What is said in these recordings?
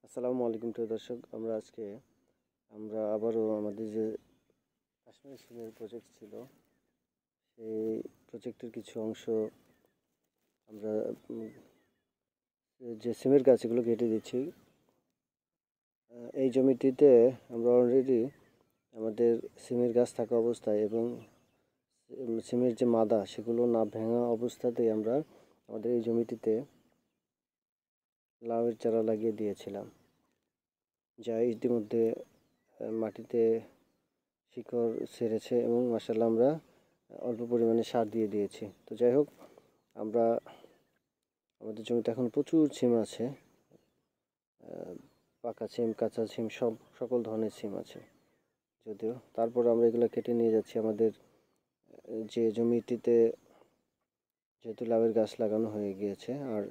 আসসালামু আলাইকুম প্রিয় দর্শক, আমরা আবারও আমাদের যে কাশ্মীর সিমের প্রজেক্ট ছিল সেই প্রজেক্টের কিছু অংশ আমরা যে সিমের গাছগুলো কেটে দিচ্ছি। এই জমিটিতে আমরা অলরেডি আমাদের সিমের গাছ থাকা অবস্থায় এবং সিমের যে মাদা সেগুলো না ভাঙা অবস্থাতেই আমরা আমাদের এই জমিটিতে লাউয়ের চারা লাগিয়ে দিয়েছিলাম, যা ইতিমধ্যে মাটিতে শিকড় ছেড়েছে এবং মাশাআল্লাহ আমরা অল্প পরিমাণে সার দিয়ে দিয়েছি। তো যাই হোক, আমরা আমাদের জমিতে এখন প্রচুর সিম আছে, পাকা সিম, কাঁচা সিম, সকল ধরনের সিম আছে। যদিও তারপর আমরা এগুলো কেটে নিয়ে যাচ্ছি আমাদের যে জমিটিতে, যেহেতু লাউয়ের গাছ লাগানো হয়ে গিয়েছে। আর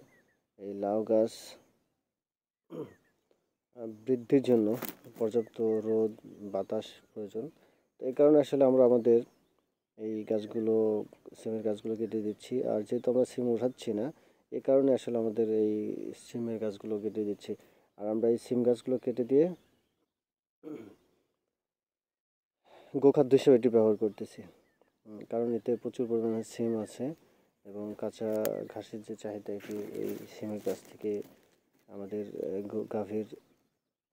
এই লাউ গাছ বৃদ্ধির জন্য পর্যাপ্ত রোদ বাতাস প্রয়োজন। তো এই কারণে আসলে আমরা আমাদের এই গাছগুলো, সিমের গাছগুলো কেটে দিচ্ছি। আর যেহেতু আমরা সিম উঠাচ্ছি না, এই কারণে আসলে আমাদের এই সিমের গাছগুলো কেটে দিচ্ছি। আর আমরা এই সিম গাছগুলো কেটে দিয়ে গোখাদ্য হিসেবে এটি ব্যবহার করতেছি, কারণ এতে প্রচুর পরিমাণে সিম আছে এবং কাঁচা ঘাসের যে চাহিদা এটি এই সিমের গাছ থেকে আমাদের গাভীর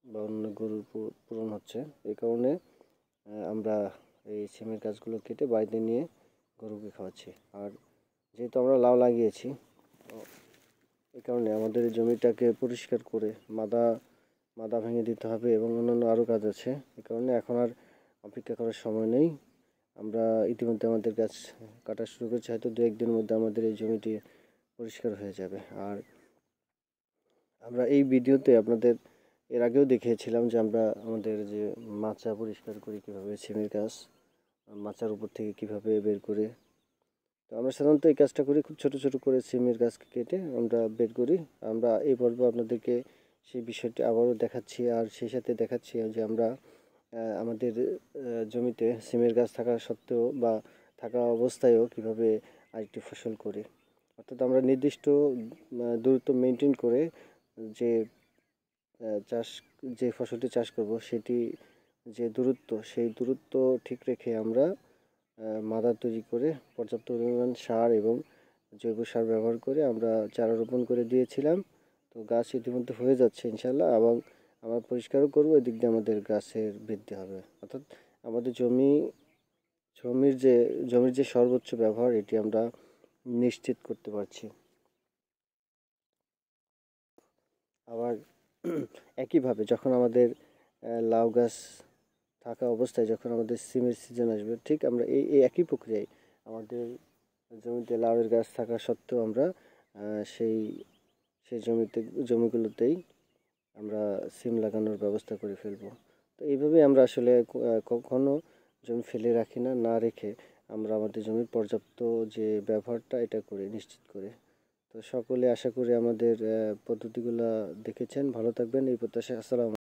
বা অন্য গরুর পূরণ হচ্ছে। এই কারণে আমরা এই সিমের গাছগুলো কেটে বাড়িতে নিয়ে গরুকে খাওয়াচ্ছি। আর যেহেতু আমরা লাউ লাগিয়েছি, এই কারণে আমাদের এই জমিটাকে পরিষ্কার করে মাদা ভেঙে দিতে হবে এবং অন্যান্য আরও কাজ আছে। এই কারণে এখন আর অপেক্ষা করার সময় নেই। আমরা ইতিমধ্যে আমাদের গাছ কাটা শুরু করেছি, হয়তো 2-1 দিনের মধ্যে আমাদের এই জমিটি পরিষ্কার হয়ে যাবে। আর আমরা এই ভিডিওতে আপনাদের এর আগেও দেখিয়েছিলাম যে আমরা আমাদের যে মাচা পরিষ্কার করি কীভাবে, সিমের গাছ মাচার উপর থেকে কীভাবে বের করে। তো আমরা সাধারণত এই কাজটা করি, খুব ছোট ছোট করে সিমের গাছকে কেটে আমরা বের করি। আমরা এই পর্বে আপনাদেরকে সেই বিষয়টি আবারও দেখাচ্ছি, আর সেই সাথে দেখাচ্ছি যে আমরা আমাদের জমিতে সিমের গাছ থাকা সত্ত্বেও বা থাকা অবস্থায়ও কীভাবে আরেকটি ফসল করি। অর্থাৎ আমরা নির্দিষ্ট দূরত্ব মেনটেন করে যে যে ফসলটি চাষ করব সেটি যে দূরত্ব, সেই দূরত্ব ঠিক রেখে আমরা মাদা তৈরি করে পর্যাপ্ত পরিমাণ সার এবং জৈব সার ব্যবহার করে আমরা চারা রোপণ করে দিয়েছিলাম। তো গাছ ইতিমধ্যে হয়ে যাচ্ছে ইনশাল্লাহ, এবং আমরা পরিষ্কারও করবো, এদিক দিয়ে আমাদের গাছের বৃদ্ধি হবে। অর্থাৎ আমাদের জমির যে সর্বোচ্চ ব্যবহার এটি আমরা নিশ্চিত করতে পারছি। আবার একইভাবে যখন আমাদের লাউ গাছ থাকা অবস্থায় যখন আমাদের সিমের সিজন আসবে, ঠিক আমরা এই একই প্রক্রিয়ায় আমাদের জমিতে লাউয়ের গাছ থাকা সত্ত্বেও আমরা সেই সেই জমিগুলোতেই আমরা সিম লাগানোর ব্যবস্থা করে ফেলবো। তো এইভাবেই আমরা আসলে কখনো জমি ফেলে রাখি না, না রেখে আমরা আমাদের জমির পর্যাপ্ত যে ব্যবহারটা এটা করে নিশ্চিত করে। তো সকলে আশা করি আমাদের পদ্ধতিগুলো দেখেছেন, ভালো থাকবেন এই প্রত্যাশায়। আসসালাম।